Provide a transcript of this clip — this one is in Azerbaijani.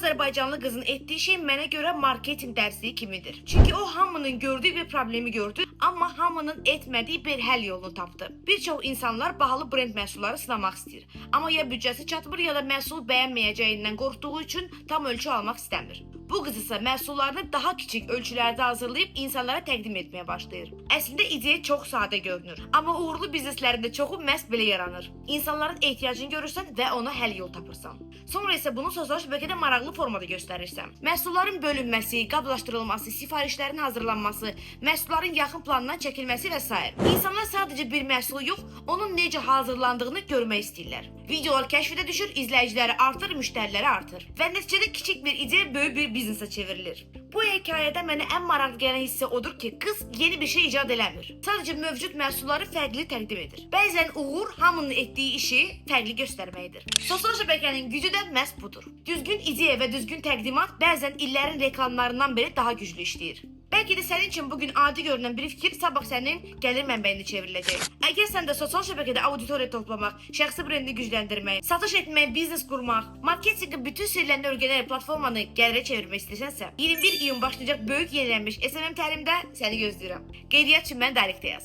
Azərbaycanlı qızın etdiyi şey mənə görə marketinq dərsi kimidir. Çünki o hamının gördüyü bir problemi gördü, amma hamının etmədiyi bir həll yolunu tapdı. Bir çox insanlar bahalı brend məhsulları sınamaq istəyir. Amma ya büdcəsi çatmır, ya da məhsul bəyənməyəcəyindən qorxduğu üçün tam ölçü almaq istəmir. Bu qız isə məhsullarını daha kiçik ölçülərdə hazırlayıb insanlara təqdim etməyə başlayır. Əslində ideya çox sadə görünür, amma uğurlu bizneslərində çoxu məhz belə yaranır. İnsanların ehtiyacını görürsən və ona həll yol tapırsan. Sonra isə bunu sosial şəbəkədə maraqlı formada göstərirsən. Məhsulların bölünməsi, qablaşdırılması, sifarişlərin hazırlanması, məhsulların yaxın planından çəkilməsi və s. İnsanlar sadəcə bir məhsulu yox, onun necə hazırlandığını görmək istəyirlər. Videolar kəşfidə düşür, izləyiciləri artır, müştəriləri artır və nəticədə kiçik bir ideya böyük bir biznesə çevrilir. Bu hekayədə mənə ən maraqlı gələn hissə odur ki, qız yeni bir şey icad eləmir. Sadəcə mövcud məhsulları fərqli təqdim edir. Bəzən uğur hamının etdiyi işi fərqli göstərməkdir. Sosial şəbəkənin gücü də məhz budur. Düzgün ideya və düzgün təqdimat bəzən illərin reklamlarından belə daha güclü işləyir. Bəlkə də sənin üçün bugün adi görünən bir fikir sabah sənin gəlir mənbəyini çevriləcək. Əgər sən də sosial şəbəkədə auditoriya toplamaq, şəxsi brendi gücləndirmək, satış etmək, biznes qurmaq, marketinqin bütün sirlərini öyrənərək platformanı gəlirə çevirmək istəsənsə, 21 iyun başlayacaq böyük yenilənmiş SMM təlimdə səni gözləyirəm. Qeydiyyat üçün mən direktə yaz.